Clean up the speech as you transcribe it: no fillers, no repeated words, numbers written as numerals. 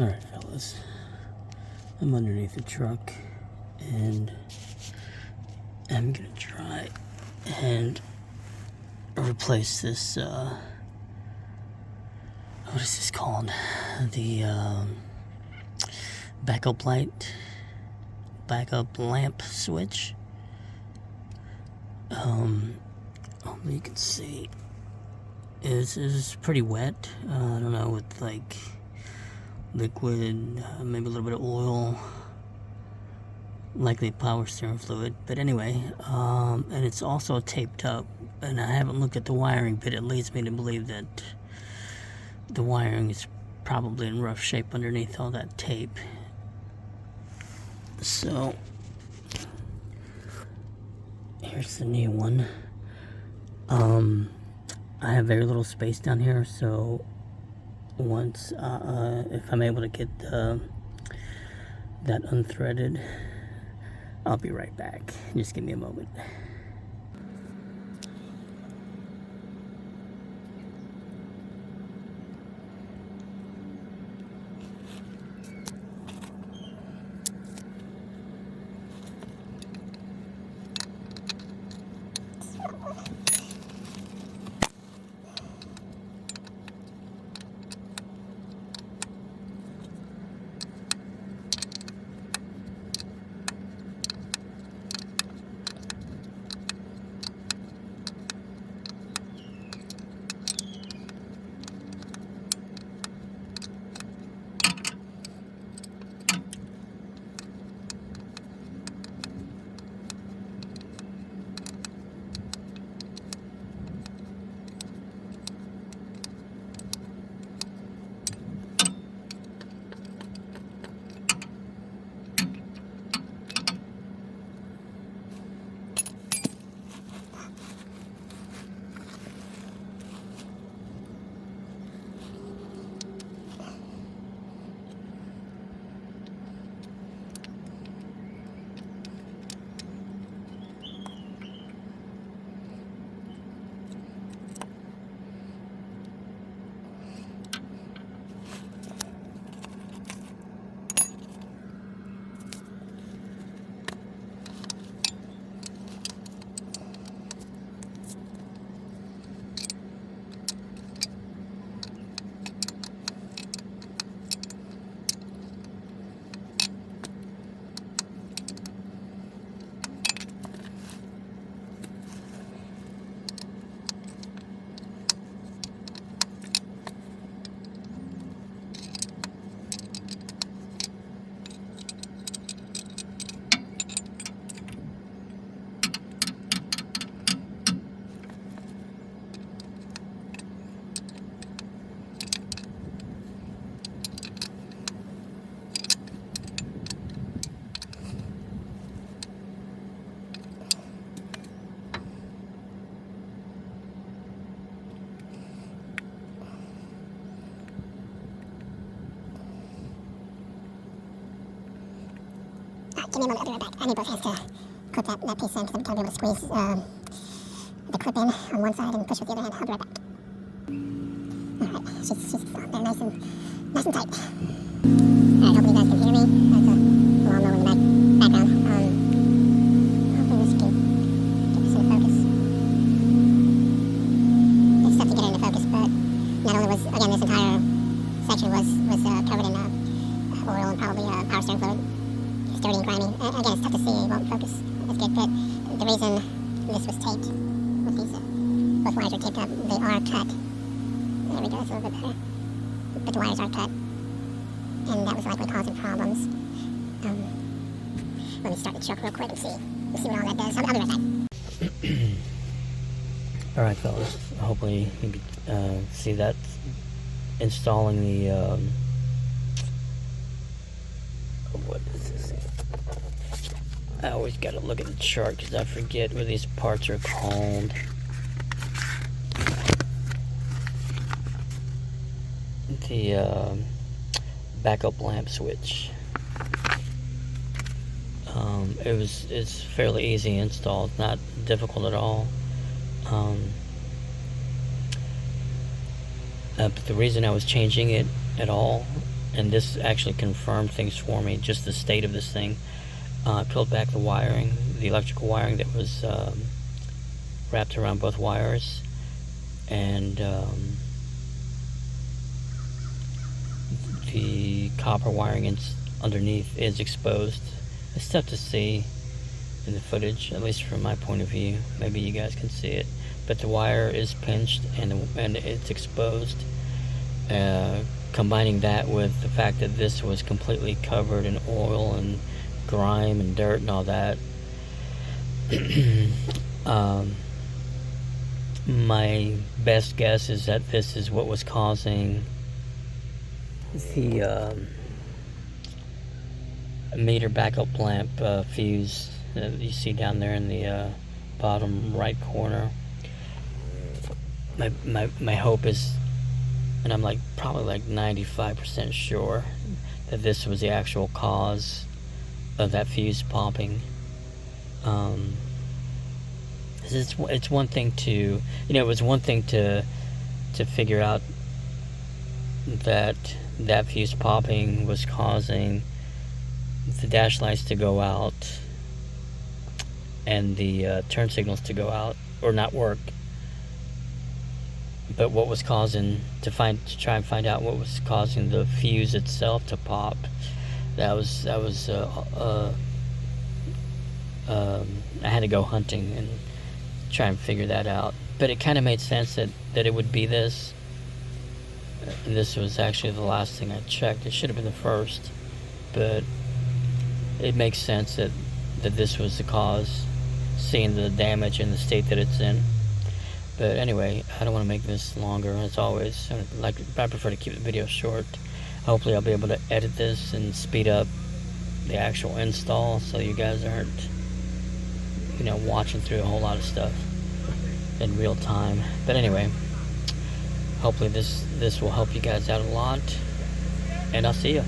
Alright, fellas. I'm underneath the truck and I'm gonna try and replace this, what is this called? The backup lamp switch. You can see it's pretty wet. I don't know, with like liquid, maybe a little bit of oil, likely power steering fluid. But anyway, and it's also taped up, and I haven't looked at the wiring, but it leads me to believe that the wiring is probably in rough shape underneath all that tape. So here's the new one. I have very little space down here, so once if I'm able to get that unthreaded, I'll be right back. Just give me a moment. Give me a moment, I'll be right back. I need both hands to clip that piece in, because I'm trying to be able to squeeze the clip in on one side and push with the other hand. I'll be right back. Alright, she's on there nice and tight. Alright, hopefully you guys can hear me. That's a lawnmower in the background. Hopefully this can get this into focus. It's tough to get it into focus, but not only was, again, this entire section was covered in oil and probably power steering fluid. Dirty and grimy. Again, it's tough to see, it won't focus as good, but the reason this was taped with these, both wires are taped up, they are cut. There we go, that's a little bit better. But the wires are cut, and that was likely causing problems. Let me start the truck real quick and see what all that does. I'll be right back. Alright, fellas, hopefully you can see that. Installing the, what is this? I always gotta look at the chart because I forget what these parts are called. The backup lamp switch. It's fairly easy install. It's not difficult at all. But the reason I was changing it at all and this actually confirmed things for me, just the state of this thing. I peeled back the wiring, the electrical wiring that was wrapped around both wires, and the copper wiring underneath is exposed. It's tough to see in the footage, at least from my point of view. Maybe you guys can see it, but the wire is pinched and it's exposed. Combining that with the fact that this was completely covered in oil and grime and dirt and all that, my best guess is that this is what was causing the meter backup lamp fuse that you see down there in the bottom right corner. My hope is, and I'm probably 95% sure, that this was the actual cause of that fuse popping. It's one thing to, it was one thing to figure out that fuse popping was causing the dash lights to go out and the turn signals to go out or not work. But what was causing to try and find out what was causing the fuse itself to pop? I had to go hunting and try and figure that out. But it kind of made sense that it would be this. And this was actually the last thing I checked. It should have been the first, but it makes sense that this was the cause, seeing the damage and the state that it's in. But anyway, I don't want to make this longer. As always, I prefer to keep the video short. Hopefully I'll be able to edit this and speed up the actual install so you guys aren't watching through a whole lot of stuff in real time. But anyway, hopefully this will help you guys out a lot, and I'll see you.